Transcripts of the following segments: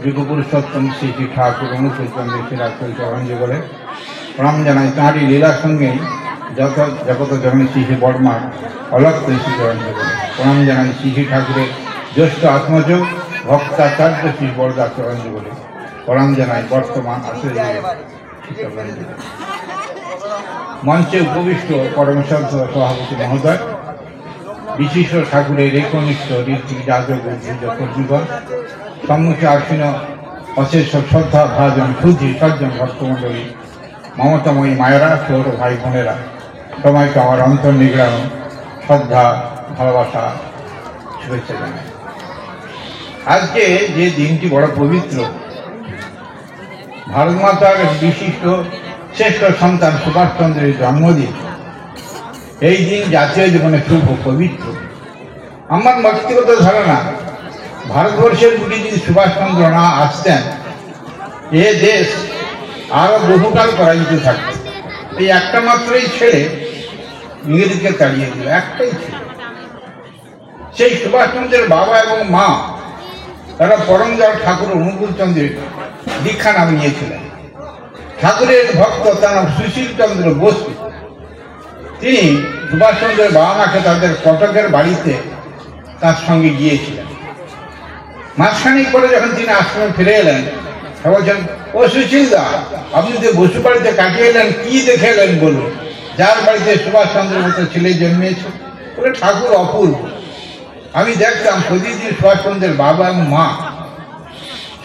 যুগপুরুষোত্তম শ্রী শ্রী ঠাকুর অনুকূলচন্দ্র শ্রীরাক্ষর চরণ যুগলে প্রণাম জানাই। তাঁরই লীলার সঙ্গেই জগত জননী শ্রী শ্রী বর্মার অলক শ্রী চরণ যুগলে প্রণাম জানাই। শ্রী শ্রী ঠাকুরের জ্যেষ্ঠ আত্মজ ভক্তাচার্য শ্রী বরদাস চরণ যুগলে প্রণাম জানাই। বর্তমান আচার্য মঞ্চে উপবিষ্ট পরমসন্ত সভাপতি মহোদয়, বিশিষ্ট ঠাকুরের একনিষ্ঠ ঋত্বিক যাজক কর্মীগণ, সম্মুখে আসীন অশেষ শ্রদ্ধা ভাজন ক্ষুদ্রী সজ্জন ভক্তমণ্ডলী, মমতাময়ী মায়েরা, সৌর ভাই বোনেরা, সবাইকে আমার অন্তর নিগড়ানো শ্রদ্ধা ভালোবাসা শুভেচ্ছা জানাই। আজকে যে দিনটি বড় পবিত্র, ভারত মাতার বিশিষ্ট শ্রেষ্ঠ সন্তান সুভাষচন্দ্রের জন্মদিন। এই দিন জাতীয় জীবনে খুব পবিত্র। আমার ব্যক্তিগত ধারণা, ভারতবর্ষের বুকে যদি সুভাষচন্দ্র না আসতেন, এ দেশ আরো বহুকাল পরাজিত থাকত। এই একটা মাত্রই ছেলে ইংরেজকে তাড়িয়ে দিল, একটাই ছেলে। সেই সুভাষচন্দ্রের বাবা এবং মা তারা পরমদয়াল ঠাকুর অনুকূলচন্দ্রের দীক্ষা নাম নিয়েছিলেন। ঠাকুরের ভক্ত তার নাম সুশীল চন্দ্র বসু। তিনি সুভাষচন্দ্রের বাবা মাকে তাদের কটকের বাড়িতে তার সঙ্গে গিয়েছিলেন। মাসখানিক পরে যখন তিনি আশ্রমে ফিরে এলেন, বলছেন, ও সুশীল দা, আপনি যে বসু বাড়িতে কাটিয়ে এলেন, কি দেখে এলেন বলুন? যার বাড়িতে সুভাষচন্দ্রের মতো ছেলে জন্মেছে। বলে, ঠাকুর অপূর্ব। আমি দেখতাম প্রতিদিন সুভাষচন্দ্রের বাবা এবং মা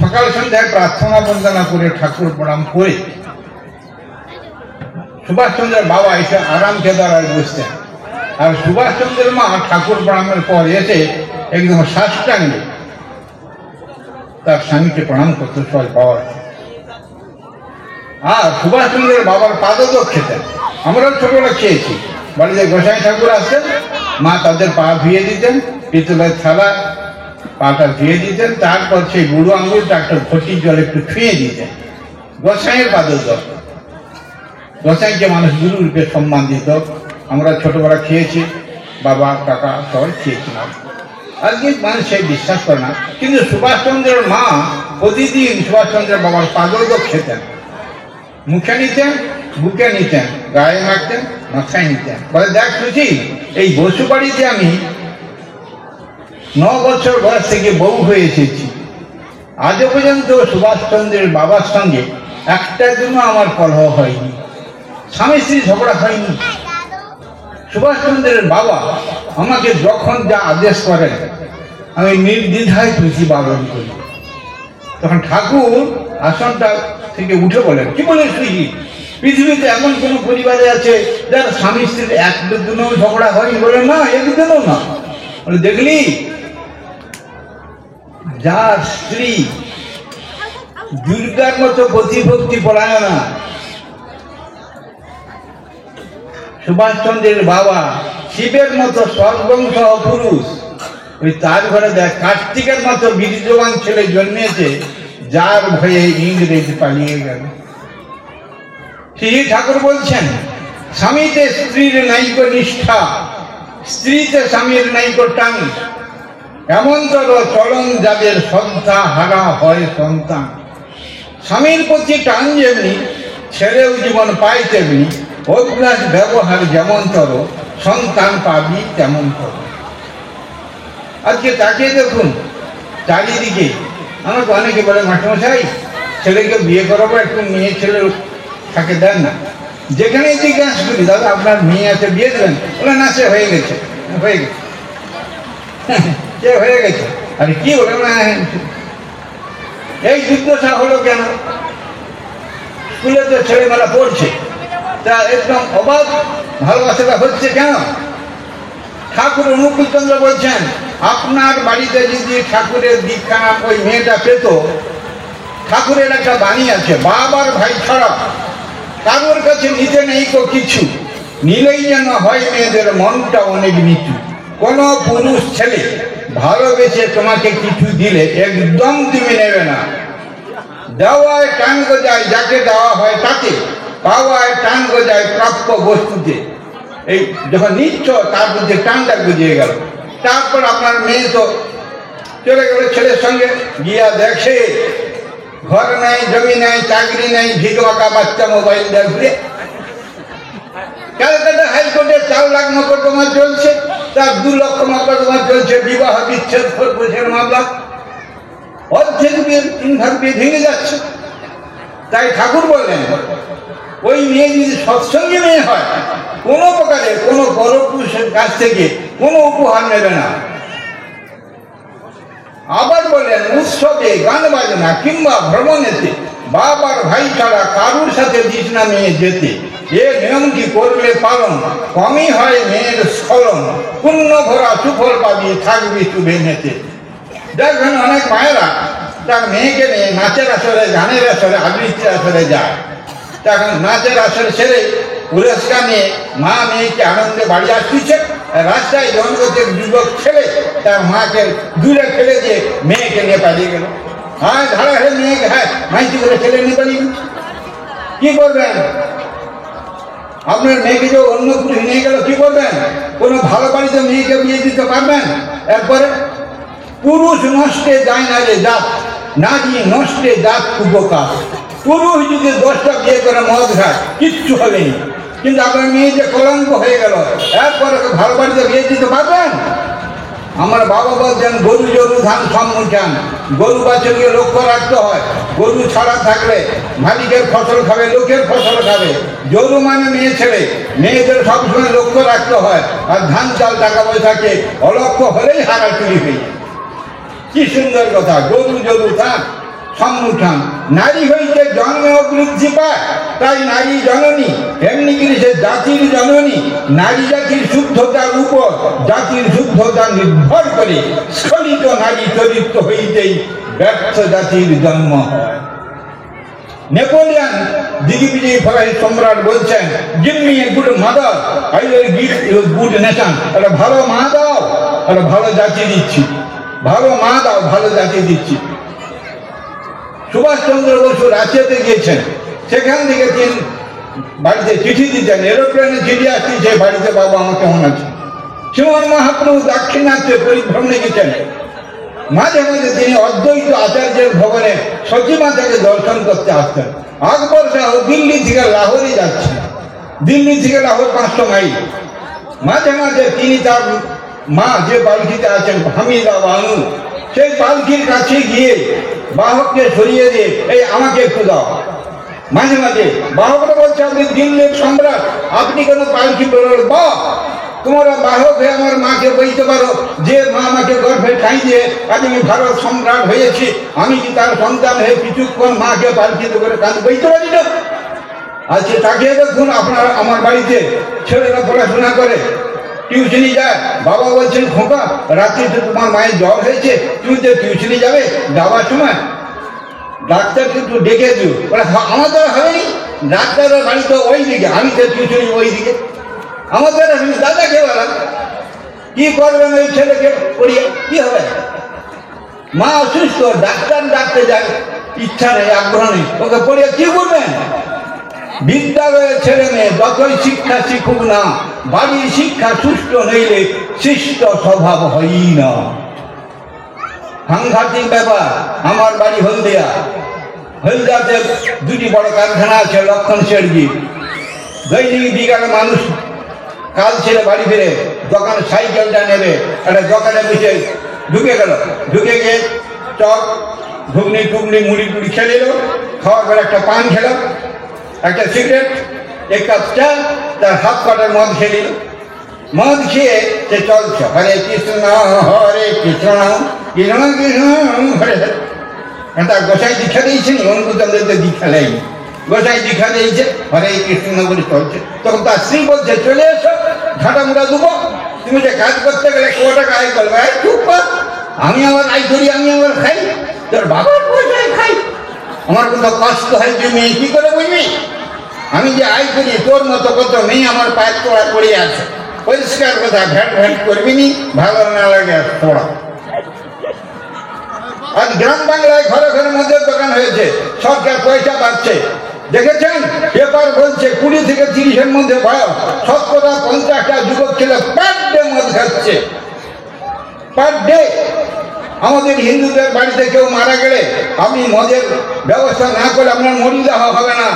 সকাল সন্ধ্যায় প্রার্থনা বন্দনা করে ঠাকুর প্রণাম করে সুভাষচন্দ্রের বাবা এসে আরাম কেদারায় বসতেন, আর সুভাষচন্দ্রের মা ঠাকুর প্রণামের পর এসে একদম সাষ্টাঙ্গে তার স্বামীকে প্রণাম করতে সবাই পাওয়া। আর সুভাষচন্দ্রের বাবার পাদক খেতেন। আমরাও ছোটবেলা খেয়েছি। বাড়িতে গোসাই ঠাকুর আসতেন, মা তাদের পা ধুয়ে দিতেন, পিতলের থালা পাটা ধুয়ে দিতেন, তারপর সেই বুড়ো আঙুলটা একটা ঘটির জল একটু ছুঁয়ে দিতেন। গোসাইয়ের পাদক। গোসাইকে মানুষ গুরু রূপে সম্মান দিত। আমরা ছোটবেলা খেয়েছি, বাবা কাকা সবাই খেয়েছিলাম। আজকে মানুষ সেই বিশ্বাস করে না, কিন্তু সুভাষচন্দ্রের মা প্রতিদিন সুভাষচন্দ্রের বাবার পাদক খেতেন। মুখে নিতেন, বুকে নিতেন, গায়ে মাখতেন, মাথায় নিতেন। বলে, দেখ সুশীল, এই বসু বাড়িতে আমি 9 বছর বয়স থেকে বউ হয়ে এসেছি। আজও পর্যন্ত সুভাষচন্দ্রের বাবার সঙ্গে একটা দিনও আমার কলহ হয়নি, স্বামী স্ত্রী ঝগড়া হয়নি। সুভাষচন্দ্রের বাবা আমাকে যখন যা আদেশ করেন আমি নির্দ্বিধায় খুশি পালন করি। তখন ঠাকুর আসনটা থেকে উঠে বলেন, কি বলে সুশীল, পৃথিবীতে এমন কোন পরিবারে আছে যার স্বামী স্ত্রীর একদিনও ঝগড়া হয়নি? বলে, না, একদিনও না। বলে, দেখলি, যার স্ত্রী দুর্গার মতো প্রতিভক্তি পরায়ণা, সুভাষচন্দ্রের বাবা শিবের মতো সর্বংশ পুরুষ, ওই তার ঘরে দেখ কার্তিকের মতো বীর্যবান ছেলে জন্মেছে, যার ভয়ে ইংরেজ পালিয়ে গেল। শ্রী ঠাকুর বলছেন, স্বামীতে স্ত্রীর নাইক নিষ্ঠা, স্ত্রীতে স্বামীর নাইক টান, এমনতর চলন যাদের শ্রদ্ধা হারা হয় সন্তান। স্বামীর প্রতি টান যেমনি, ছেলেও জীবন পায় তেমনি, অভ্যাস ব্যবহার যেমন তর, সন্তান পাবি তেমন তর। আজকে তাকে দেখুন চারিদিকে। আমাকে অনেকে বলে, মাস্টারমশাই, ছেলেকে বিয়ে করাবো, একটু মেয়ে ছেলে থাকে দেন না। যেখানে জিজ্ঞাসা করি, দাদা আপনার মেয়ে আছে, বিয়ে দেবেন? বলে, না, সে হয়ে গেছে, হয়ে গেছে, সে হয়ে গেছে। আরে কি বলে? এই জিজ্ঞাসা হলো কেন? স্কুলে তো ছেলেমেলা পড়ছে, তা একদম অবাক ভালোবাসাটা হচ্ছে কেন? ঠাকুর অনুকূলচন্দ্র বলছেন, আপনার বাড়িতে যদি ঠাকুরের দীক্ষা নাম ওই মেয়েটা পেত, ঠাকুরের একটা বাণী আছে, বাবার ভাই ছাড়া কারোর কাছে নিতে নেই তো কিছু, নিলেই যেন হয় মেয়েদের মনটা অনেক নিচু। কোন পুরুষ ছেলে ভালোবেসে তোমাকে কিছু দিলে একদম তুমি নেবে না। দেওয়ায় টান গজায় যাকে দেওয়া হয় তাকে, পাওয়ায় টান গজায় প্রাপ্য বস্তুতে। এই যখন নিচ্ছ তার মধ্যে টানটা গজিয়ে গেল। তারপর আপনার মেয়ে তো চলে গেল ছেলের সঙ্গে, গিয়া দেখে ঘর নাই, জমি নাই, চাকরি নাই, ভিক বাঁকা বাচ্চা মোবাইল দেয় ঘুরে। ক্যালকাটা হাইকোর্টে 4 লাখ মকদ্দমা চলছে, তার 2 লক্ষ মকদ্দমা চলছে বিবাহ বিচ্ছেদ খোরপোশের মামলা। অর্ধেক বিয়ে 3 ভাগ বিয়ে ভেঙে যাচ্ছে। তাই ঠাকুর বললেন, ওই মেয়ে যদি সৎসঙ্গে মেয়ে হয়, কোনো প্রকারে কোনো পরপুরুষের কাছ থেকে কোনো উপহার নেবে না। আবার বললেন, উৎসবে গান বাজনা কিংবা ভ্রমণেতে বাবার ভাই ছাড়া কারুর সাথে দিস না মেয়ে যেতে। এ নিয়মটি করলে পালন, কমই হয় মেয়ের স্খলন। পুণ্য ভরা সুফল পাবি, থাকবি চুবে নেতে। দেখবেন অনেক মায়েরা তার মেয়েকে নিয়ে নাচের আসরে, গানের আসরে, আবৃত্তির আসরে যায়। তখন নাচের আসর ছেড়ে পুরস্কার নিয়ে মা মেয়েকে আনন্দে বাড়ি আসছে। রাস্তায় জনগতের যুবক ছেলে তার মাকে দূরে ফেলে দিয়ে মেয়েকে নিয়ে পালিয়ে গেল। হ্যাঁ, ধারা হয়ে মেয়েকে মাইতি করে ছেলে নিয়ে পালিয়ে গেল। কি করবেন? আপনার মেয়েকে যে অন্য পুরুষ নিয়ে গেল, কি করবেন? কোনো ভালো বাড়িতে মেয়েকে বিয়ে দিতে পারবেন? এরপরে পুরুষ নষ্টে যায় না রে জাত, নারী নষ্টে জাত উপকার। পুরুষ যদি 10টা বিয়ে করে মদ খায়, কিচ্ছু হবে না। কিন্তু আপনার মেয়ে যে কলঙ্ক হয়ে গেল, এরপরে ভালো বাড়িতে বিয়ে দিতে পারবেন? আমার বাবা বলছেন, গরু জরু ধান সম্মুখান। গরু বাছুরকে লক্ষ্য রাখতে হয়। গরু ছাড়া থাকলে মালিকের ফসল খাবে, লোকের ফসল খাবে। জরু মানে মেয়ে ছেলে, মেয়েদের সবসময় লক্ষ্য রাখতে হয়। আর ধান চাল টাকা পয়সাকে অলক্ষ্য হলেই হারা চুরি হয়ে যায়। কি সুন্দর কথা! গরু জরু ধান সম্মুখান। নারী হইতে জন্মেও বৃদ্ধি পায়, তাই নারী জননী। এমনি করে সে জাতির জননী। নারী জাতির শুদ্ধতার উপর জাতির শুদ্ধতা নির্ভর করে। স্খলিত নারী চরিত্র হইতেই ব্যর্থ জাতির জন্ম হয়। নেপোলিয়ান দিগ্বিজয়ী ফরাসি সম্রাট বলছেন, give me a good mother, I will give you good nation. একটা ভালো মা দাও, একটা ভালো জাতি দিচ্ছি। ভালো মা দাও, ভালো জাতি দিচ্ছি। সুভাষচন্দ্র বসু রাশিয়াতে গিয়েছেন, সেখান থেকে তিনি বাড়িতে চিঠি দিতেন। এরোপ্লেনে চিঠি আসছে, বাড়িতে বাবা আমার কেমন আছে। শ্রীমন মহাপ্রভু দাক্ষিণাত্যে পরিভ্রমণে গেছেন। মাঝে মাঝে তিনি অদ্বৈত আচার্যের ভবনে সচিমাতাকে দর্শন করতে আসতেন। আকবর শাহ দিল্লি থেকে লাহোরে যাচ্ছেন। দিল্লি থেকে লাহোর 500 মাইল। মাঝে মাঝে তিনি তার মা যে পালকিতে আছেন, হামিদা বানু, সেই পালকির কাছে গিয়ে বাহককে সরিয়ে দিয়ে, এই আমাকে একটু দাও। মাঝে মাঝে বাহকরা বলছে, আপনি দিল্লির সম্রাট, আপনি কেন পালকি বেরোল? বা তোমরা বাহক হয়ে আমার মাকে বইতে পারো, যে মা আমাকে গর্ভে ঠাই দিয়ে আজ আমি ভারত সম্রাট হয়েছি, আমি কি তার সন্তান হয়ে কিছুক্ষণ মাকে পালকিতে করে কাজ বইতে পারি না? আজকে তাকিয়ে দেখুন, আপনার আমার বাড়িতে ছেলেরা পড়াশোনা করে, টিউশনি যায়। বাবা বলছেন, খোকা রাত্রে তো তোমার মায়ের জ্বর হয়েছে, তুমি তো টিউশনি যাবে, যাওয়ার সময় ডাক্তারকে একটু ডেকে দিও। বলে আমার দ্বারা হয়নি, ডাক্তারের বাড়ি তো ওই দিকে, আমি তো টিউশনি ওই দিকে, আমার দ্বারা হয়নি। দাদাকে বলা, কি করবেন ওই ছেলেকে পড়িয়ে? কি হবে? মা অসুস্থ, ডাক্তার ডাকতে যায়, ইচ্ছা নেই, আগ্রহ নেই, ওকে পড়িয়ে কি করবেন? বিদ্যালয়ের ছেলে মেয়ে যতই শিক্ষা শিখুক না, বাড়ির শিক্ষা সুষ্ঠু নইলে শিষ্ট স্বভাব হয়ই না। সাংঘাতিক ব্যাপার। আমার বাড়ি হলদিয়া। হলদিয়াতে 2টি বড় কারখানা আছে, লক্ষণ শেঠজি। দৈনিক বিকালে মানুষ কাজ ছেড়ে বাড়ি ফিরে দোকান সাইকেলটা নেবে, একটা দোকানে বসে ঢুকে গেল। ঢুকে গিয়ে চপ ঘুগনি টুগনি মুড়ি টুড়ি খেলে এলো। খাওয়ার পরে একটা পান খেল, একটা সিগারেট, 1 কাপ চা, তার হাত কাটার মদ খেয়ে নিল। মদ খেয়ে সে চলছে, হরে কৃষ্ণ হরে কৃষ্ণ কৃষ্ণ কৃষ্ণ হরে হরে। তার গোসাই দীক্ষা দিয়েছেন, অনুকূলচন্দ্রদের দীক্ষা নেয়নি। গোসাই দীক্ষা দিয়েছে, হরে কৃষ্ণ বলে চলছে। তখন তার স্ত্রী বলছে, চলে এসো, ঝাঁটা মুড়া দেবো। তুমি যে কাজ করতে গেলে ক টাকা আয় করবে? চুপ কর, আমি আমার আয় করি, আমি আমার খাই, তোর বাবার পয়সায় খাই। আমার কোনো কষ্ট হয়, তুই মেয়ে কি করে বুঝবি? আমি যে আয় করি, তোর মতো কত মেয়ে আমার পায়ের তোড়া পড়ে আছে। পরিষ্কার কথা, ভ্যাট ভ্যাট করবি নি, ভালো না লাগে তোড়া। আজ গ্রাম বাংলায় ঘরে ঘরে মদের দোকান হয়েছে, সরকার পয়সা পাচ্ছে। দেখেছেন পেপার বলছে 20 থেকে 30-এর মধ্যে বয়স, 70-50টা যুবক ছেলে পার ডে মদ খাচ্ছে, পার ডে। আমাদের হিন্দুদের বাড়িতে কেউ মারা গেলে আপনি মদের ব্যবস্থা না করে আপনার মরি দেওয়া হবে না,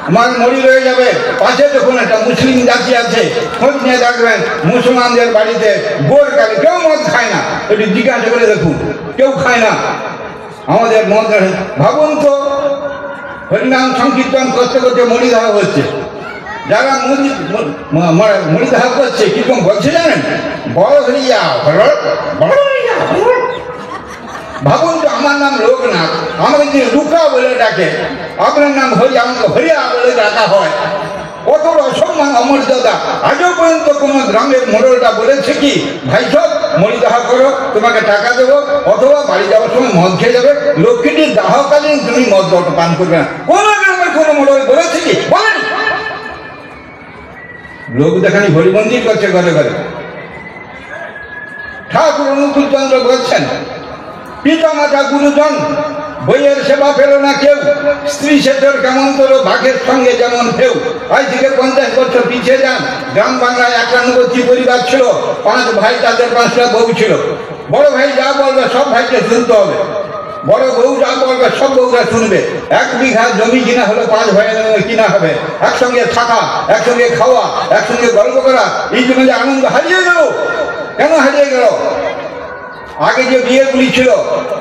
আমার মরি রয়ে যাবে। পাশে যখন একটা মুসলিম জাতি আছে, খোঁজ নিয়ে দেখবেন মুসলমানদের বাড়িতে গোর কালে কেউ মদ খায় না, একটু জিজ্ঞাসা করে দেখুন, কেউ খায় না। আমাদের মদ ভাবুন তো, হরিনাম সংকীর্তন করতে করতে মরি দেওয়া হচ্ছে। যারা মরি দেওয়া করছে কিরকম বলছে জানেন? বড় হরিয়া বড় হরিয়া। ভাবুন তো, আমার নাম লোকনাথ, আমাকে যদি লুকা বলে ডাকে, আপনার নাম হরি, আমাকে হরিয়া বলে ডাকা হয়, কত অসম্মান অমর্যাদা। আজও পর্যন্ত কোনো গ্রামের মোড়লটা বলেছে কি, ভাই সব মরি দাহ করো, তোমাকে টাকা দেবো, অথবা বাড়ি যাওয়ার সময় মদ খেয়ে যাবে, লক্ষ্মীটির দাহকালীন তুমি মদ পান করবে না। কোন গ্রামের কোনো মোড়ল বলেছে কি? বলেনি। লোক দেখানি হরিমন্দির করছে ঘরে ঘরে। ঠাকুর অনুকূল চন্দ্র বলছেন, পিতা মাতা গুরুজন বইয়ের সেবা পেল না কেউ, স্ত্রী সেচর কেমন তোর বাঘের সঙ্গে যেমন কেউ। আজ থেকে 50 বছর পিছিয়ে যান, গ্রাম বাংলায় 91টি পরিবার ছিল, 5 ভাই, তাদের 5টা বউ ছিল। বড় ভাই যা বলবে সব ভাইকে শুনতে হবে, বড় বউ যা বলবে সব বউরা শুনবে। 1 বিঘা জমি কিনা হলো 5 ভাইয়ের কিনা হবে, একসঙ্গে থাকা, একসঙ্গে খাওয়া, একসঙ্গে গল্প করা, এই জন্য যে আনন্দ হারিয়ে গেল। কেন হারিয়ে গেল? আগে যে বিয়েগুলি ছিল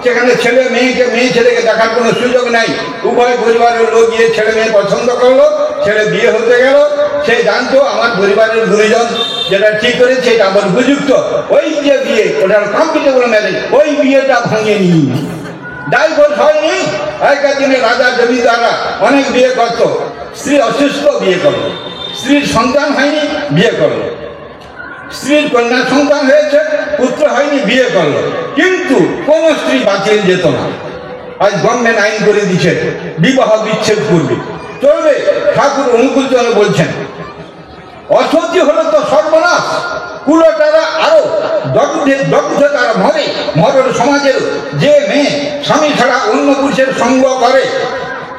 সেখানে ছেলে মেয়েকে, মেয়ে ছেলেকে দেখার কোনো সুযোগ নাই, উভয় পরিবারের লোক গিয়ে ছেলে মেয়ে পছন্দ করলো, ছেলে বিয়ে হতে গেল, সে জানতো আমার পরিবারের গুরুজন যেটা ঠিক করেছে এটা আমার উপযুক্ত। ওই যে বিয়ে, ওটার কম্পিটেবল ম্যারেজ, ওই বিয়েটা ভাঙেনি, ডাইভোর্স হয়নি। আগেকার দিনে রাজা জমিদাররা অনেক বিয়ে করত, স্ত্রী অসুস্থ বিয়ে করলো, স্ত্রীর সন্তান হয়নি বিয়ে করলো, স্ত্রীর কন্যা সন্তান হয়েছে, পুত্র হয়নি বিয়ে করলো, কিন্তু কোন স্ত্রী বাঁচিয়ে যেত না। আজ গভর্নমেন্ট আইন করে দিচ্ছে বিবাহ বিচ্ছেদ করবে, চলবে। ঠাকুর অনুকূল চন্দ্র বলছেন, অসহ্য হলে তো সর্বনাশ, কুলটারা আরো দগ্ধ তারা মরে। মরণ সমাজের যে মেয়ে স্বামী ছাড়া অন্য পুরুষের সঙ্গ করে,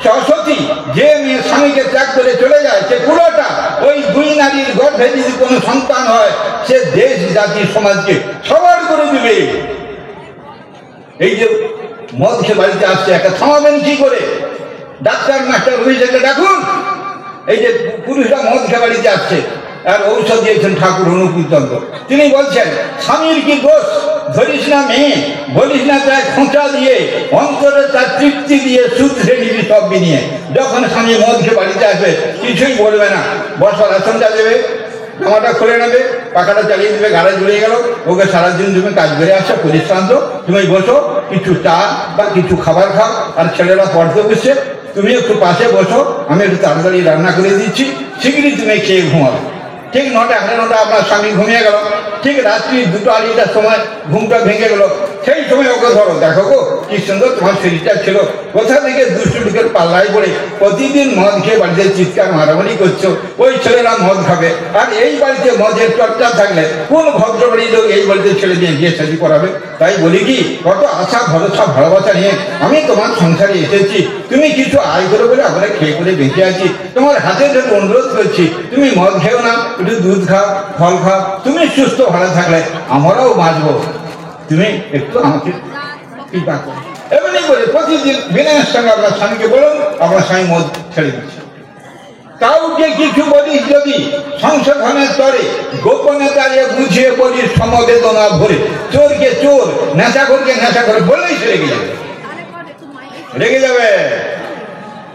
সরস্বতী যে মেয়ে স্বামীকে ত্যাগ করে চলে যায়, সে কুলটা। ওই 2 নারীর গর্ভে যদি কোনো সন্তান হয়, সে দেশ জাতি সমাজকে সবার করে দিবে। এই যে মদ খেয়ে বাড়িতে আসছে, একটা থামাবেন কি করে? ডাক্তার মাস্টার অভিষেকে ডাকুন। এই যে পুরুষরা মদ খেয়ে বাড়িতে আসছে, আর ঔষধ দিয়েছেন ঠাকুর অনুকূল চন্দ্র। তিনি বলছেন, স্বামীর কি দোষ, ধরিস না মেয়ে, বলিস না তাই খোঁচা দিয়ে, অন্তরে তার তৃপ্তি দিয়ে শুধরে নিবি সব নিয়ে। যখন স্বামী মদ খেয়ে বাড়িতে আসবে, কিছুই বলবে না, বসার আসনটা দেবে, জামাটা খুলে নেবে, পাখাটা চালিয়ে দেবে, গাড়ি জুড়ে গেল, ওকে সারাদিন তুমি কাজ করে আসো, পরিশ্রান্ত, তুমি বসো, কিছু চা বা কিছু খাবার খাও, আর ছেলেরা পড়তে বসছে, তুমি একটু পাশে বসো, আমি একটু তাড়াতাড়ি রান্না করে দিচ্ছি, শীঘ্রই তুমি খেয়ে ঘুমাবে। ঠিক 9টা 9:30 আপনার স্বামী ঘুমিয়ে গেল, ঠিক রাত্রি 2টা 2:30টার সময় ঘুমটা ভেঙে গেল, সেই সময় ওকে ধরো, দেখো গো কি সুন্দর তোমার শরীরটা ছিল, কোথা থেকে দুষ্টু লোকের পাল্লায় পড়ে প্রতিদিন মদ খেয়ে বাড়িতে চিৎকার মারামারি করছো, ওই ছেলেরা মদ খাবে। আর এই বাড়িতে মদের চর্চা থাকলে কোন ভদ্রবাড়ির লোক এই বাড়িতে ছেলে দিয়ে বিয়ে শাদী করাবে? তাই বলি কি, কত আশা ভরসা ভালোবাসা নিয়ে আমি তোমার সংসারে এসেছি, তুমি কিছু আয় করো বলে আমরা খেয়ে করে বেঁচে আছি, তোমার হাতে ধরে অনুরোধ করছি, তুমি মদ খেও না, একটু দুধ খাও, ফল খাও, তুমি সুস্থ ভালো থাকলে আমরাও বাঁচবো, তুমি একটু আমাকে কৃপা করো। এমনি করে প্রতিদিন বিনয়ের সঙ্গে আপনার স্বামীকে বলুন, আপনার স্বামী মদ ছেড়ে দিচ্ছে। কাউকে কিছু বলিস যদি সংশোধনের তরে, গোপনে দাঁড়িয়ে বুঝিয়ে বলিস সমবেদনা ভরে, চোরকে চোর, নেশাখোরকে নেশাখোর বললেই সে রেগে যাবে, রেগে যাবে।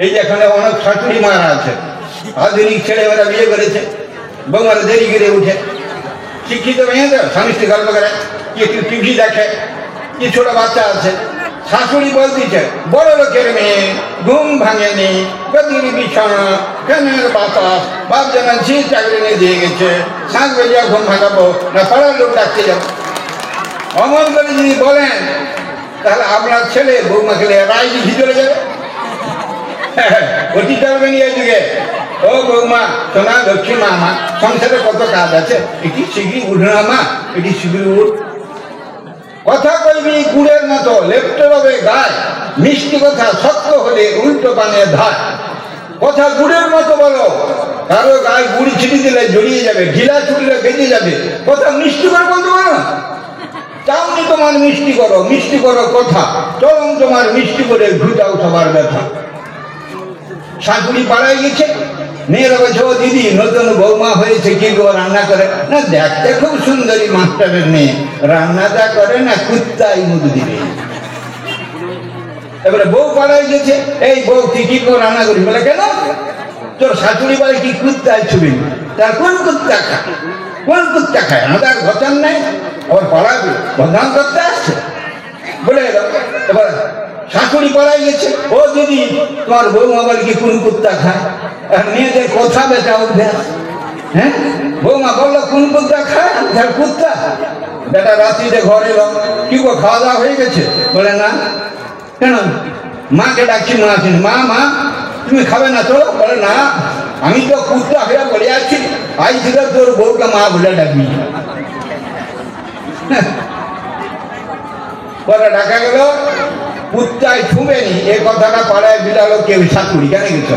এই যে এখানে অনেক শাশুড়ি মারা আছে, আধুনিক ছেলে ওরা বিয়ে করেছে, বৌমারা দেরি করে উঠে, শিক্ষিত মেয়ে তো স্বামী স্ত্রী গল্প করে, কি একটু টিভি দেখে, কি ছোট বাচ্চা আছে, শাশুড়ি বলতেছে বড় লোকের মেয়ে, ঘুম ভাঙেনি, গদির বিছানা, ফ্যানের বাতাস, বাপ যেন ঝিল চাকরি নিয়ে দিয়ে গেছে, 7 বেজে ঘুম ভাঙাবো না পাড়ার লোক ডাকতে যাবো। অমন করে যদি বলেন, তাহলে আপনার ছেলে বৌমা খেলে রায় ভিতরে যাবে, ওটি চলবে নি এই যুগে। ও বৌমা, সোনা লক্ষ্মী মা, মা সংসারে কত কাজ আছে, এটি শীঘ্রই উঠ না মা, এটি শীঘ্রই উঠ। কথা কইবি গুড়ের মতো, লেপটে রবে গায়ে, মিষ্টি কথা সত্য হলে উল্টো পানে ধায়। কথা গুড়ের মতো বলো, কারো গায়ে গুড়ি ছিটি দিলে জড়িয়ে যাবে, ঢিলা ছুটলে বেঁচে যাবে। কথা মিষ্টি করে বলতে পারো না, চাউনি তো তোমার মিষ্টি করো কথা, চরম তোমার মিষ্টি করে ঘুটাও সবার ব্যথা। শাশুড়ি পাড়ায় গেছে, মেয়েরা বলছে ও দিদি নতুন বৌমা হয়েছে, কি গো রান্না করে? না দেখতে খুব সুন্দরী মাস্টারের মেয়ে, রান্নাটা করে না কুত্তাই মুখ দিবে। এবারে বউ পাড়ায় গেছে, এই বউ তুই কি করে রান্না করিস? বলে কেন? তোর শাশুড়ি বলে কি কুত্তায় ছবি? তার কোন কুত্তা খায়? কোন কুত্তা খায়? আমাদের ঘটন নাই, আবার পাড়ায় বদনাম করতে আসছে বলে গেল। এবার শাশুড়ি পাড়ায় গেছে, ও দিদি তোমার বৌমা বলে কি কোন কুত্তা খায়? আর মেয়েদের কথা বেটা অভ্যাস। হ্যাঁ, বৌমা বললো কোন কুত্তা খায়? তার কুত্তা। বেটা রাত্রিতে ঘরে এলো, কি গো খাওয়া দাওয়া হয়ে গেছে? বলে না। কেন? মাকে ডাকছি, মা আছেন, মা মা তুমি খাবে না তো? বলে না, আমি তো কুত্তা হয়ে বলে আছি, আই ছিল তোর বউকে মা বলে ডাকবি। পরে ডাকা গেল, কুত্তায় ছুঁবেনি এ কথাটা পাড়ায় বিলালো কেউ শাশুড়ি। কেন গেছ?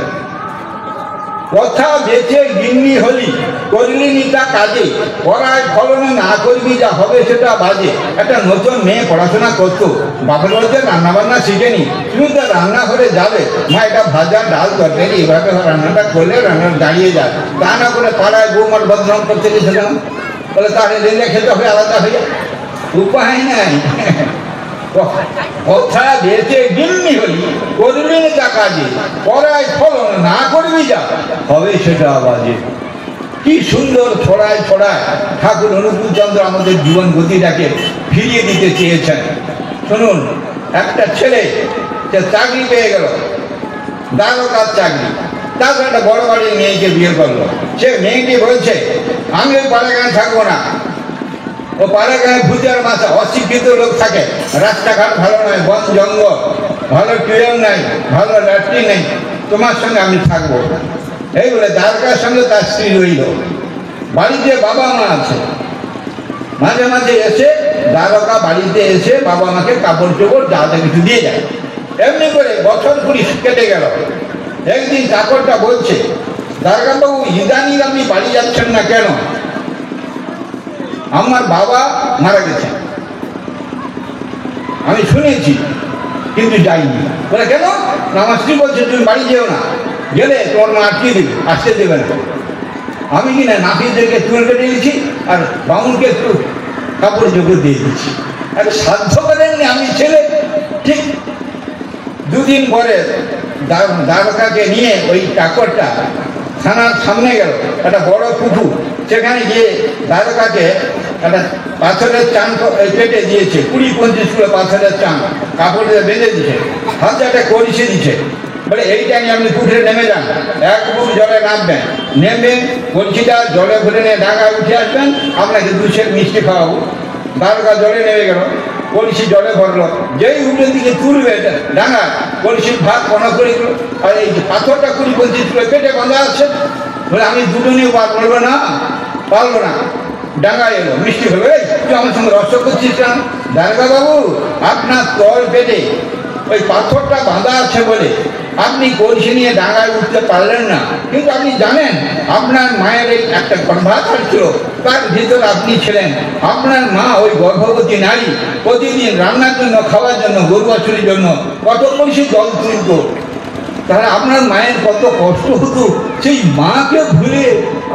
কথা বেঁচে গিন্নি হলি, করলি নি তা কাজে, পড়ায় ফলনে না করবি যা হবে সেটা বাজে। একটা নতুন মেয়ে পড়াশোনা করতো, বাপের বলছে রান্না বান্না শিখেনি, তুমি তো রান্নাঘরে যাবে, মা এটা ভাজা ডাল তরকারি এভাবে রান্নাটা করলে রান্না দাঁড়িয়ে যায়, তা না করে পাড়ায় বৌমার বদনাম করতে গেছিলাম। বলে তাহলে রেলে খেতে হবে আলাদা হয়ে, উপায় নাই। কথা বেঁচে গিন্নি হলি, করবি না তা কাজে, পড়ায় ফলন না করবি যা হবে সেটা বাজে। কি সুন্দর ছড়ায় ছড়ায় ঠাকুর অনুকূল চন্দ্র আমাদের জীবন গতিটাকে ফিরিয়ে দিতে চেয়েছেন। শুনুন, একটা ছেলে যে চাকরি পেয়ে গেল, দারোগার চাকরি, তারপর একটা বড় বাড়ির মেয়েকে বিয়ে করলো। সে মেয়েটি বলছে আমি ওই পাড়াগাঁয়ে থাকবো না, ও পাড়াগাঁয়ে ভূতের মাথা, অশিক্ষিত লোক থাকে, রাস্তাঘাট ভালো নয়, বন জঙ্গল, ভালো টিউবওয়েল নাই, ভালো ল্যাট্রিন নেই, তোমার সঙ্গে আমি থাকবো। এই বলে দ্বারকার সঙ্গে তার স্ত্রী রইল। বাড়িতে বাবা মা আছে, মাঝে মাঝে এসে দ্বারকা বাড়িতে এসে বাবা মাকে কাপড় চোপড় যা যা কিছু দিয়ে যায়। এমনি করে বছর 20 কেটে গেল। একদিন চাকরটা বলছে, দ্বারকাবাবু ইদানিং আপনি বাড়ি যাচ্ছেন না কেন? আমার বাবা মারা গেছে, আমি শুনেছি কিন্তু যাইনি। বলে কেন? আমার স্ত্রী বলছে তুমি বাড়ি যেও না, গেলে তোমার মা আটকে দেবে, আসতে দেবে না। আমি কিনা নাপিতদেরকে চুল কেটে দিয়েছি আর বামুনকে একটু কাপড় চোপড় দিয়ে দিচ্ছি, আর সাধ্য করেননি আমি ছেলে। ঠিক 2 দিন পরে দ্বারকাকে নিয়ে ওই চাকরটা থানার সামনে গেল, একটা বড় পুকুর, সেখানে গিয়ে দ্বারকাকে একটা পাথরের চান কেটে দিয়েছে, 20-25 কিলো পাথরের চান কাপড় দিয়ে বেঁধে দিচ্ছে, হাতে একটা কলসি দিচ্ছে। বলে এইটা নিয়ে আপনি পুকুরে নেমে যান, 1 ফুট জলে নামবেন, নেমে কলসিটা জলে ভরে নিয়ে ডাঙায় উঠে আসবেন, আপনাকে 2 সের মিষ্টি খাওয়াবো। দ্বারকা জলে নেমে গেল, কলসি জলে ভরলো, যেই উঠে দিকে তুলবে ডাঙা, কলসির ভাগ কণা করে গেল। আর এই পাথরটা 20-25 কিলো কেটে বাঁধা আছে। বলে আমি দুটো নিয়ে বার করবো না, পারবো না। ডাঙায় এলো, মিষ্টি হলো, এই তুই আমার সঙ্গে রস করছিস কেন? দ্বারকা বাবু, আপনার তল পেটে ওই পাথরটা বাঁধা আছে বলে আপনি কলসি নিয়ে ডাঙায় উঠতে পারলেন না, কিন্তু আপনি জানেন আপনার মায়ের এই একটা গর্ভাধার ছিল, তার ভিতরে আপনি ছিলেন। আপনার মা ওই গর্ভবতী নারী প্রতিদিন রান্নার জন্য, খাওয়ার জন্য, গরু বাছুরির জন্য কত কলসি জল তুলত, তাহলে আপনার মায়ের কত কষ্ট হতো, সেই মাকে ভুলে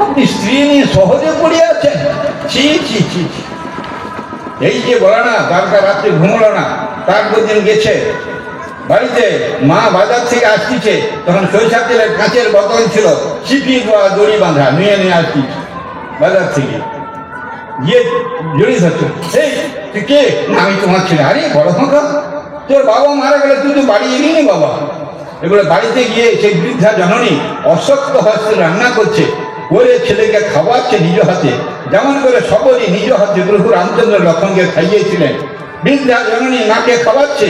আপনি স্ত্রী নিয়ে সহজে পড়ে আছেন। ছি ছি ছি। এই যে বলে না দ্বারকা রাত্রে ঘুমলো না, তারপর দিন গেছে বাড়িতে, মা বাজার থেকে আসছে, তখন সরিষার তেলের কাঁচের বোতল ছিল, সিপি দড়ি বাঁধা, নিয়ে আসছি বাজার থেকে, গিয়ে জড়িয়ে ধরছো, এই তুই কে? না আমি তোমার ছেলে। আরে বড় ফাঁকা, তোর বাবা মারা গেলে তুই তো বাড়ি এলি নি বাবা। এগুলো বাড়িতে গিয়ে সেই বৃদ্ধা জননী অশক্ত হস্তে রান্না করছে, করে ছেলেকে খাওয়াচ্ছে নিজ হাতে, যেমন করে সবরই নিজ হাতে প্রভু রামচন্দ্র লক্ষ্মণকে খাইয়েছিলেন। বৃদ্ধা জননী মাকে খাওয়াচ্ছে,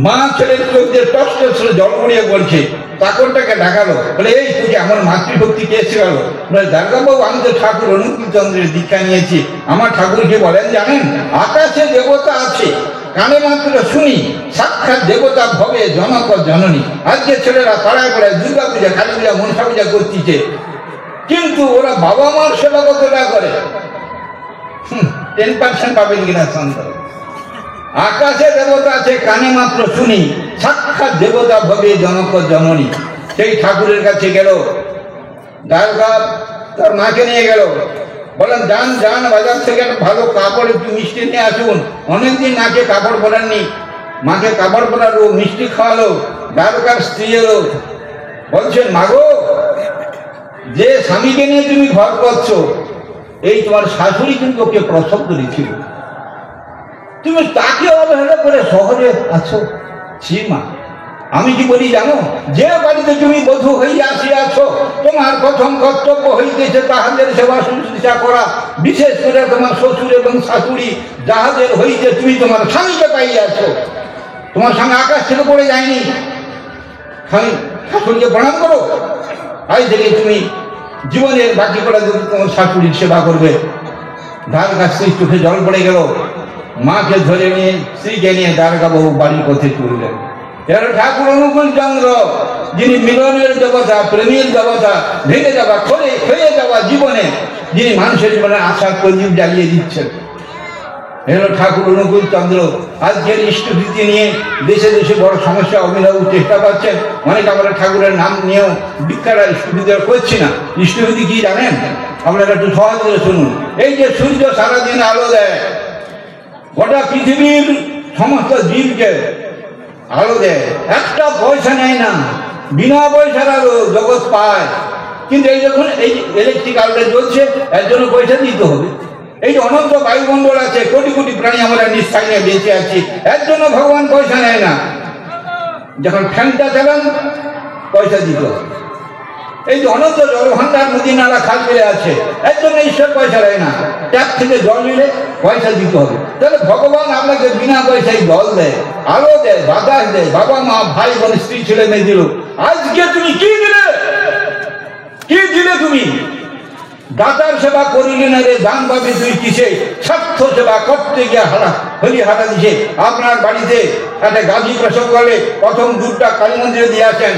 মা ছেলের চোখ দিয়ে টস টস জল গড়িয়ে বলছে। চাকরটাকে ডাকালো, বলে এই তুই আমার মাতৃভক্তি কে শেখালো? বলে দ্বারকাবাবু, আমি তো ঠাকুর অনুকূল চন্দ্রের দীক্ষা নিয়েছি। আমার ঠাকুর কি বলেন জানেন? আকাশে দেবতা আছে, কানে মাত্র শুনি, সাক্ষাৎ দেবতা ভবে জনক জননী। আজকে ছেলেরা পাড়ায় পাড়ায় দুর্গা পূজা, কালী পূজা, মনসা পূজা করতেছে, কিন্তু ওরা বাবা মার সেবা কতটা করে? 10% পাবেন কিনা সন্তান? আকাশে দেবতা আছে, কানে মাত্র শুনি, সাক্ষাৎ দেবতা ভবে জনক জননী। সেই ঠাকুরের কাছে গেল, দ্বারকা তার মাকে নিয়ে গেল, বললেন যান যান বাজার থেকে ভালো কাপড় একটু মিষ্টি নিয়ে আসুন। অনেকদিন মাকে কাপড় পরাননি, মাকে কাপড় পরালো, মিষ্টি খাওয়ালো। দ্বারকার স্ত্রী এলো, বলছেন মাগো, যে স্বামীকে নিয়ে তুমি ঘর করছো, এই তোমার শাশুড়ি কিন্তু ওকে প্রসব করেছিল, তুমি তাকে অবহেলা করে শহরে আছো। ছি মা, আমি কি বলি জানো, যে বাড়িতে তুমি বধূ হইয়া আসিয়াছ, তোমার প্রথম কর্তব্য হইতেছে তাহাদের সেবা শুশ্রূষা করা। বিশেষ করে তোমার শ্বশুর এবং শাশুড়ি যাহাদের হইতে তুমি তোমার স্বামীকে পাইয়াছ। তোমার স্বামী আকাশ থেকে পড়ে যায়নি, স্বামী শাশুড়িকে প্রণাম করো। আজ থেকে তুমি জীবনের বাকি করা তোমার শাশুড়ির সেবা করবে। দ্বারকা স্ত্রীর চোখে জল পড়ে গেল, মাকে ধরে নিয়ে স্ত্রীকে নিয়ে দ্বারকা বাবু বাড়ির পথে চললেন। এর ঠাকুর অনুকূল চন্দ্র, যিনি মিলনের দেবতা, প্রেমের দেবতা, ভেঙে যাওয়া ক্ষয়ে যাওয়া জীবনে যিনি মানুষের জীবনে আশার প্রদীপ জ্বালিয়ে দিচ্ছেন, এলো ঠাকুর অনুকূল চন্দ্র। আজকের ইষ্টভীতি নিয়ে দেশে দেশে বড় সমস্যা, অভিনব চেষ্টা পাচ্ছেন অনেক। আমরা ঠাকুরের নাম নিয়েও বিখ্যাত ইষ্টভীতি করছি না। ইষ্টভীতি কি জানেন? আপনারা একটু সহজ করে শুনুন। এই যে সূর্য সারাদিন আলো দেয়, গোটা পৃথিবীর সমস্ত জীবকে আলো দেয়, একটা পয়সা নেয় না, বিনা পয়সার আলো জগৎ পায়। কিন্তু এই যখন এই ইলেকট্রিক আলোটা জ্বলছে, এর জন্য পয়সা দিতে হবে। এই যে অনন্ত বায়ুমণ্ডল আছে, কোটি কোটি প্রাণী আমরা নিঃশ্বাস নিয়ে বেঁচে আছি, এর জন্য ভগবান পয়সা নেয় না। যখন ফ্যানটা চালান, পয়সা দিতে হবে। এই যে অনন্ত জলভান্ডার, নদী নালা খাল বিলে আছে, এর জন্য ঈশ্বর পয়সা নেয় না। ট্যাপ থেকে জল নিলে পয়সা দিতে হবে। তাহলে ভগবান আপনাকে বিনা পয়সায় জল দেয়, আলো দেয়, বাতাস দেয়, বাবা মা ভাই বোন স্ত্রী ছেলে মেয়ে দিল। আজকে তুমি কি দিলে? কি দিলে তুমি? দাতার সেবা করিলে না রে, দান পাবি তুই কিসে? স্বার্থ সেবা করতে গিয়ে হারা দিছে। আপনার বাড়িতে একটা গাজী প্রসব করলে প্রথম দুধটা কালী মন্দিরে দিয়ে আসেন,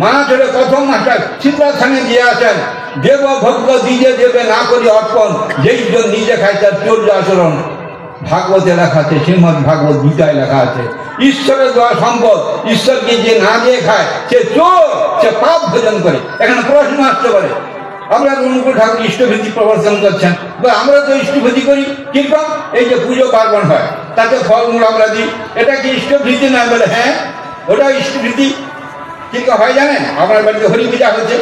মা ছেলে প্রথম মাসটা শীতলাস্থানে দিয়ে আসেন। দেব ভক্ত দিজে দেবে না করি অর্পণ, যেই জন নিজে খায় তার চর্য আচরণ। ভাগবতে লেখা আছে, শ্রীমদ ভাগবত গীতায় লেখা আছে, ঈশ্বরের দেওয়া সম্পদ ঈশ্বরকে যে না দিয়ে খায় সে চোর, সে পাপ ভোজন করে। এখানে প্রশ্ন আসতে পারে, আমরা অনুকূল ঠাকুর ইষ্টভীতি প্রবর্তন করছেন, আমরা তো ইষ্টভীতি করি কিরকম? এই যে পুজো পার্বণ হয়, তাতে ফলমূল আমরা দিই, এটা কি ইষ্টভীতি না? বলে হ্যাঁ, ওটা ইষ্টভীতি। কিন্তু হয় জানেন, আপনার বাড়িতে হরি পূজা হচ্ছে,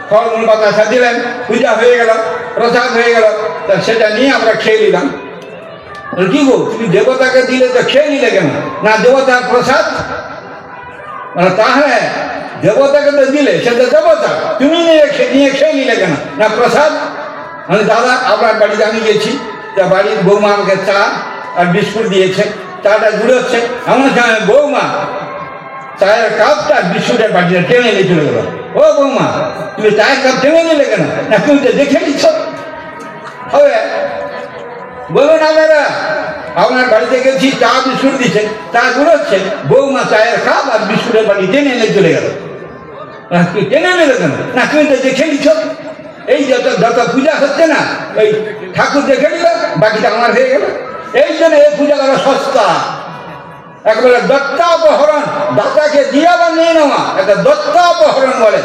ফলমূল বাতাসা দিলেন, পূজা হয়ে গেল, প্রসাদ হয়ে গেল, তা সেটা নিয়ে আমরা খেয়ে নিলাম। কি গো, তুমি দেবতাকে দিলে তো খেয়ে নিলে কেন? না দেবতার প্রসাদ, মানে তাহলে দেবতাকে তো দিলে সেটা দেবতা, তুমি নিয়ে খেয়ে নিলে কেন? না প্রসাদ। মানে দাদা আপনার বাড়িতে আমি গেছি, তা বাড়ির বৌমা আমাকে চা আর বিস্কুট দিয়েছে, চাটা জুড়োচ্ছে, এমন সময় বৌমা চায়ের কাপটা বিস্কুটের বাড়িতে টেনে নিয়ে চলে গেল। ও বৌমা, তুমি চায়ের কাপ টেনে নিলে কেন? না তুমি তো দেখে নিচ্ছ। হবে বলুন না দাদা, আপনার বাড়িতে গেছি, চা বিস্কুট দিচ্ছে, চা জুড়োচ্ছে, বৌমা চায়ের কাপ আর বিস্কুটের বাড়ি টেনে নিয়ে চলে গেল। টেনে নিলে কেন? না তুমি তো দেখে নিচ্ছ। এই যত পূজা হচ্ছে না, ওই ঠাকুর দেখে নিল, বাকিটা আমার হয়ে গেল। এই জন্য এই পূজা করা সস্তা, একেবারে দত্তাপহরণ, দাতাকে দিয়া বা নিয়ে নেওয়া, এটা দত্তাপহরণ বলে।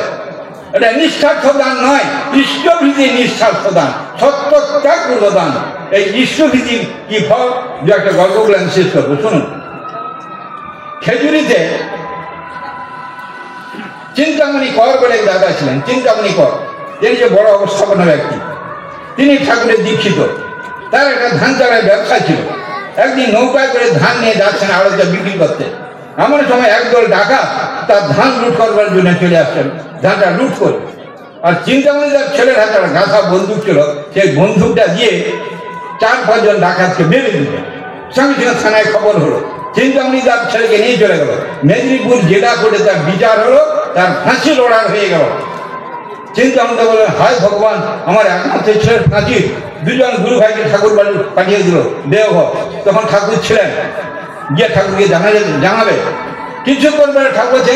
এটা নিঃস্বার্থ দান নয়, ইষ্টভীতি নিঃস্বার্থ দান, সত্য ত্যাগ পূর্ব দান। এই ইষ্টভীতির কি ফল, দু একটা গল্প বলে আমি শেষ করবো, শুনুন। খেজুরিতে চিন্তামণি কর বলে এক দাদা ছিলেন, চিন্তামণি কর, তিনি যে বড় অবস্থাপনা ব্যক্তি, তিনি ঠাকুরের দীক্ষিত। তার একটা ধান চালের ব্যবসা ছিল। একদিন নৌকায় করে ধান নিয়ে যাচ্ছেন আড়তে বিক্রি করতে, এমন সময় একদল ডাকাত তার ধান লুট করবার জন্য চলে আসছেন, ধানটা লুট করে। আর চিন্তামণি তার ছেলের হাতে একটা গাছা বন্দুক ছিল, সেই বন্দুকটা দিয়ে 4-5 জন ডাকাতকে মেরে দিল। সঙ্গে সঙ্গে থানায় খবর হলো, চিন্তামণি তার ছেলেকে নিয়ে চলে গেল মেদিনীপুর জেলা কোর্টে, তার বিচার হলো, তার ফাঁসি লড়ার হয়ে গেল। চিন্তামণি বললেন, হায় ভগবান, আমার একমাত্র ছেলের ফাঁসি। 2 জন গুরু ভাইকে ঠাকুর বাড়ি পাঠিয়ে দিল দেওঘর। তখন ঠাকুর ছিলেন, গিয়ে ঠাকুরকে জানাবে। কিছুক্ষণ পরে ঠাকুর বলছে,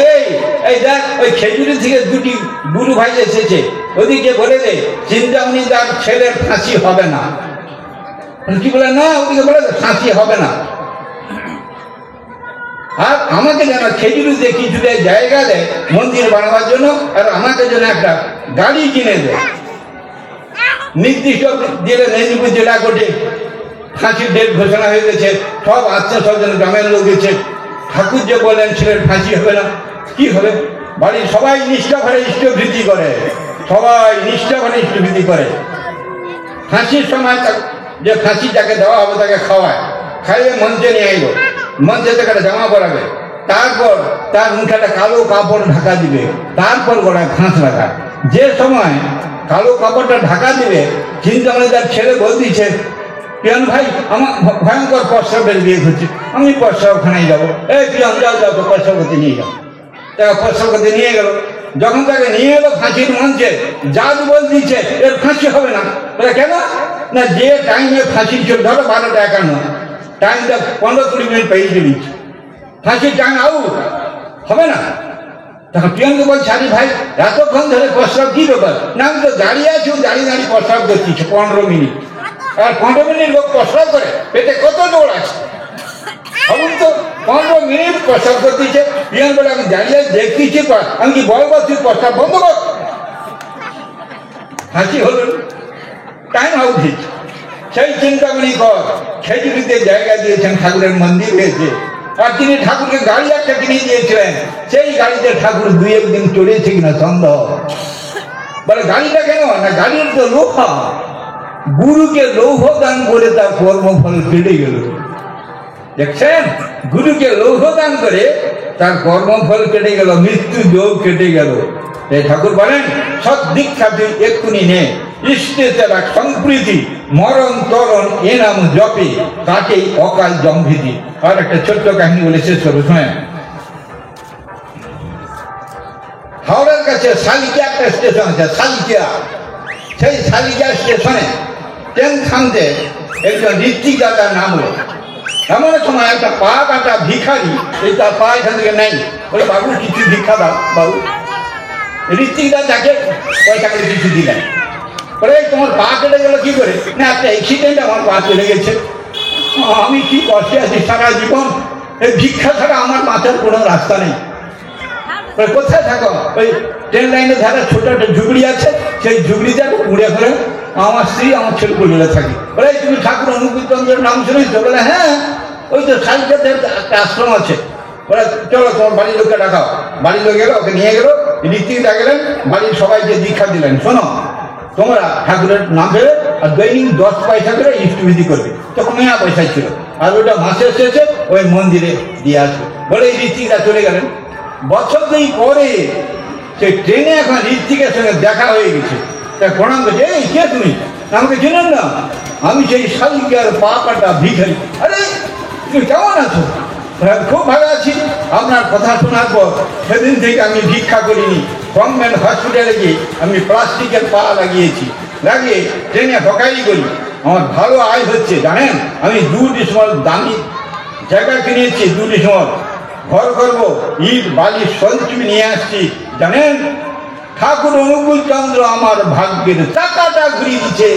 এই দেখ, ওই খেজুরি থেকে 2টি গুরু ভাই এসেছে, ওদিকে বলে দে চিন্তামণি তার ছেলের ফাঁসি হবে না। কি বলে? না, ওদিকে বলে ফাঁসি হবে না। আর আমাকে যেন খেজুরি দিয়ে কিছুটা জায়গা দেয় মন্দির বানাবার জন্য, আর আমাকে যেন একটা গাড়ি কিনে দেয়। নির্দিষ্ট জেলে মেদিনীপুর জেলা কোর্টে ফাঁসির ডেট ঘোষণা হয়ে গেছে, সব আত্মীয় স্বজন গ্রামের লোক গেছে। ঠাকুর যে বলেন ছেলের ফাঁসি হবে না, কি হবে? বাড়ির সবাই নিষ্ঠা ভরে ইষ্টভৃতি করে, সবাই নিষ্ঠা ভরে ইষ্টভৃতি করে। ফাঁসির সময় যে ফাঁসি যাকে দেওয়া হবে তাকে খাওয়ায়, খাইয়ে মঞ্চে নিয়ে এলো, মঞ্চে থেকে একটা জামা পরাবে, তারপর তার মুখে একটা কালো কাপড় ঢাকা দিবে, তারপর গলায় ফাঁস লাগা। যে সময় কালো কাপড়টা ঢাকা দিবে, চিন্তা মানে তার ছেলে বল দিচ্ছে, পিয়ন ভাই আমার ভয়ঙ্কর প্রস্রাবের বিয়ে হচ্ছে, আমি প্রস্রাবখানায় যাবো। এই পিয়ন যাও যাও, তো প্রস্রাব করতে নিয়ে যাও। তাকে প্রস্রাব করতে নিয়ে গেল। যখন তাকে নিয়ে এলো ফাঁসির মঞ্চে, জাজ বল দিচ্ছে এর ফাঁসি হবে না। কেন না, যে টাইমে ফাঁসি ছিল, ধরো 12:51, টাইমটা 15-20 মিনিট পেয়ে দিচ্ছে, ফাঁসির টাইম আউট, হবে না। তখন প্রিয়ঙ্কা বলছে, আরে ভাই এতক্ষণ ধরে প্রস্রাব কি ব্যাপার? না আমি তো দাঁড়িয়ে আছি, দাঁড়িয়ে দাঁড়িয়ে প্রস্রাব করছি 15 মিনিট। আর 15 মিনিট লোক প্রস্রাব করে, পেটে কত দৌড় আছে। ভাবুন তো, 15 মিনিট প্রস্রাব করতেছে। প্রিয়ঙ্কা বলে, আমি দাঁড়িয়ে দেখতেছি, আমি কি বলবো তুই প্রস্রাব বন্ধ কর? হাসি হল, টাইম আউট হয়েছে। সেই চিন্তামণি কর খেজুরিতে জায়গা দিয়েছেন, ঠাকুরের মন্দির হয়েছে। আর তিনি ঠাকুরকে গাড়ি একটা কিনে দিয়েছিলেন, সেই গাড়িতে ঠাকুর 2-1 দিন চড়েছে কিনা সন্দেহ। বলে গাড়িটা কেন না, গাড়ির তো লোহা। গুরুকে লৌহ দান করে তার কর্মফল কেটে গেল। দেখছেন, গুরুকে লৌহ দান করে তার কর্মফল কেটে গেল, মৃত্যু যোগ কেটে গেল। এই ঠাকুর বলেন, সৎ দীক্ষা তুই এক্ষুনি নে, ইষ্টে তেরা সম্প্রীতি, মরণ তরণ এ নাম জপে, কাটেই অকাল জম্ভীতি। আর একটা ছোট্ট কাহিনী বলে শেষ করবো, শোনেন। হাওড়ার কাছে শালিকা একটা স্টেশন আছে, শালিকা। সেই শালিকা স্টেশনে ট্রেন থামতে একজন ঋত্বিক দাদার নাম হলো। এমন সময় একটা পা কাটা ভিখারি, এই তার পা এখান থেকে নেই, বলে বাবু কিছু ভিক্ষা দাও বাবু। ঋত্বিক দাদা তাকে পয়সা করে কিছু দিলেন। বলে তোমার পা কেটে গেল কি করে? না একটা অ্যাক্সিডেন্ট, আমার পা চলে গেছে। আমি কি কষ্টে আছি সারা জীবন, এই ভিক্ষা ছাড়া আমার বাঁচার কোনো রাস্তা নেই। কোথায় থাকো? ওই ট্রেন লাইনের ধারে ছোট একটা ঝুগড়ি আছে, সেই ঝুগড়িতে উড়ে করে আমার স্ত্রী আমার ছেলে পরিবারে থাকি। বলে তুমি ঠাকুর অনুকূল চন্দ্রের নাম শুনেছো? বলে হ্যাঁ, ওই তো শালিকাতে একটা আশ্রম আছে। বলে চলো তোমার বাড়ির লোককে ডাকাও। বাড়ির লোক গেলো, ওকে নিয়ে গেলো, ঋত্বিকদা গেলেন, বাড়ির সবাইকে দীক্ষা দিলেন, শোনো তোমরা ঠাকুরের নাম ভেবে আর দৈনিক 10 পয়সা করে ইষ্টবিধি করবে। তখন 9 পয়সা ছিল, আর ওটা মাসের শেষে ওই মন্দিরে দিয়ে আসবে। বলে এই ঋত্বিকদা চলে গেলেন। বছর 2 পরে সেই ট্রেনে এখন ঋত্বিকের সঙ্গে দেখা হয়ে গেছে। তা প্রণাম করছে, এই কে তুমি? আমাকে চেনেন না? আমি সেই শালিকার পা কাটা ভিখারি। আরে তুমি কেমন আছো? খুব ভালো আছি। আপনার কথা শোনার পর সেদিন থেকে আমি ভিক্ষা করিনি। গভর্নমেন্ট হসপিটালে গিয়ে আমি প্লাস্টিকের পা লাগিয়েছি, লাগিয়ে ট্রেনে হকারি করি। আমার ভালো আয় হচ্ছে জানেন। আমি 2 ডিসেম্বর দামি জায়গা কিনেছি, 2 ডিসেম্বর ঘর করবো, ইট বালি সঞ্চয় নিয়ে আসছি জানেন। ঠাকুর অনুকূল চন্দ্র আমার ভাগ্যের চাকাটা ঘুরিয়ে দিচ্ছে।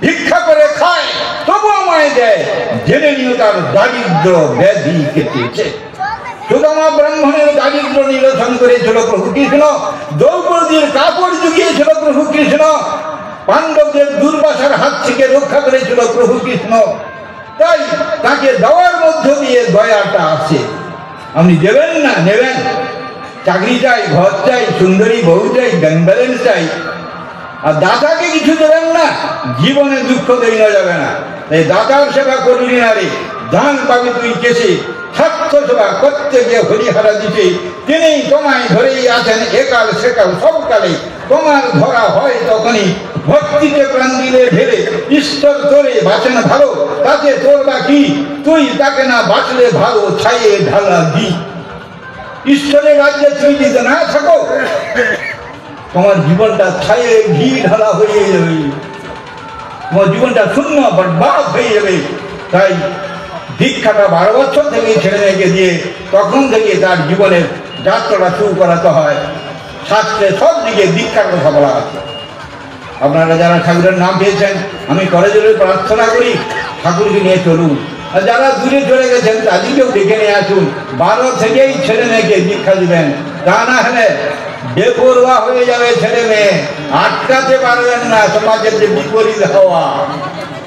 ভিক্ষা করে খায় তবু আমায় দেয়, জেনে নিও তার দারিদ্র ব্যাধি কেটেছে। সুদামা ব্রাহ্মণের দারিদ্র নিরসন করেছিল প্রভু কৃষ্ণ, দ্রৌপদীর কাপড় জুগিয়েছিল প্রভু কৃষ্ণ, পাণ্ডবদের দুর্বাসার হাত থেকে রক্ষা করেছিল প্রভু কৃষ্ণ। তাই তাকে দেওয়ার মধ্য দিয়ে দয়াটা আছে। আপনি দেবেন না, নেবেন। চাকরি চাই, ঘর চাই, সুন্দরী বউ চাই, ব্যাংক ব্যালেন্স চাই, আর দাতাকে কিছু দেবেন না, জীবনে দুঃখ দেওয়া যাবে না। এই দাতার সেবা করলি না রে, ধান পাবি তুই কেসে। স্বার্থ সেবা করতে গিয়ে হরিহারা দিতে, তিনি তোমায় ধরেই আছেন একাল সেকাল সবকালে। তোমার ধরা হয় তখনই ভক্তিতে প্রাণ দিলে ঢেলে, ঈশ্বর তোরে বাঁচেন ভালো, তাতে তোর বা কি? তুই তাকে না বাঁচলে ভালো, ছাইয়ে ঢালা ঘি। ঈশ্বরের রাজ্যে তুমি যদি না থাকো, তোমার জীবনটা ছায়ে ঘি ঢালা হয়ে যাবে, তোমার জীবনটা শূন্য বরবাদ হয়ে যাবে। তাই দীক্ষাটা 12 বছর থেকে ছেলে মেয়েকে দিয়ে তখন থেকে তার জীবনের যাত্রাটা শুরু করাতে হয়। শাস্ত্রে সব দিকে দীক্ষার কথা বলা আছে। আপনারা যারা ঠাকুরের নাম পেয়েছেন, আমি করে জোরে প্রার্থনা করি ঠাকুরকে নিয়ে চলুন। আর যারা দূরে চলে গেছেন তাদেরকেও ডেকে নিয়ে আসুন, 12 থেকেই ছেলে মেয়েকে দীক্ষা দিবেন। তা না হলে বেপরোয়া হয়ে যাবে ছেলে মেয়ে, আটকাতে পারবেন না সমাজের যে বিপরীত হওয়া।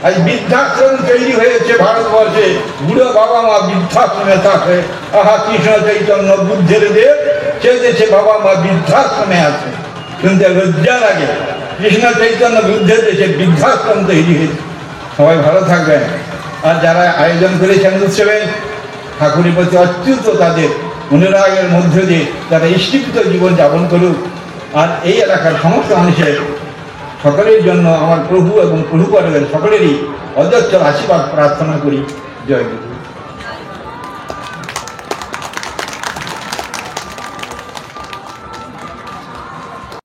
আজ বৃদ্ধাশ্রম তৈরি হয়েছে ভারতবর্ষে, বুড়ো বাবা মা বৃদ্ধাশ্রমে থাকে। আহা, কৃষ্ণ চৈতন্য বুদ্ধের দেব সে দেশে বাবা মা বৃদ্ধাশ্রমে আছে, শুনতে লজ্জা লাগে। কৃষ্ণ চৈতন্য বুদ্ধের দেশে বৃদ্ধাশ্রম তৈরি হয়েছে। সবাই ভালো থাকবেন। আর যারা আয়োজন করেছেন উৎসবে, ঠাকুরের প্রতি অচ্যুত তাদের অনুরাগের মধ্য দিয়ে তারা স্থিত জীবন যাপন করুক। আর এই এলাকার সমস্ত মানুষের সকলের জন্য আমার প্রভু এবং প্রভু পরিবারের সকলেরই অজস্র আশীর্বাদ প্রার্থনা করি। জয় গুরু।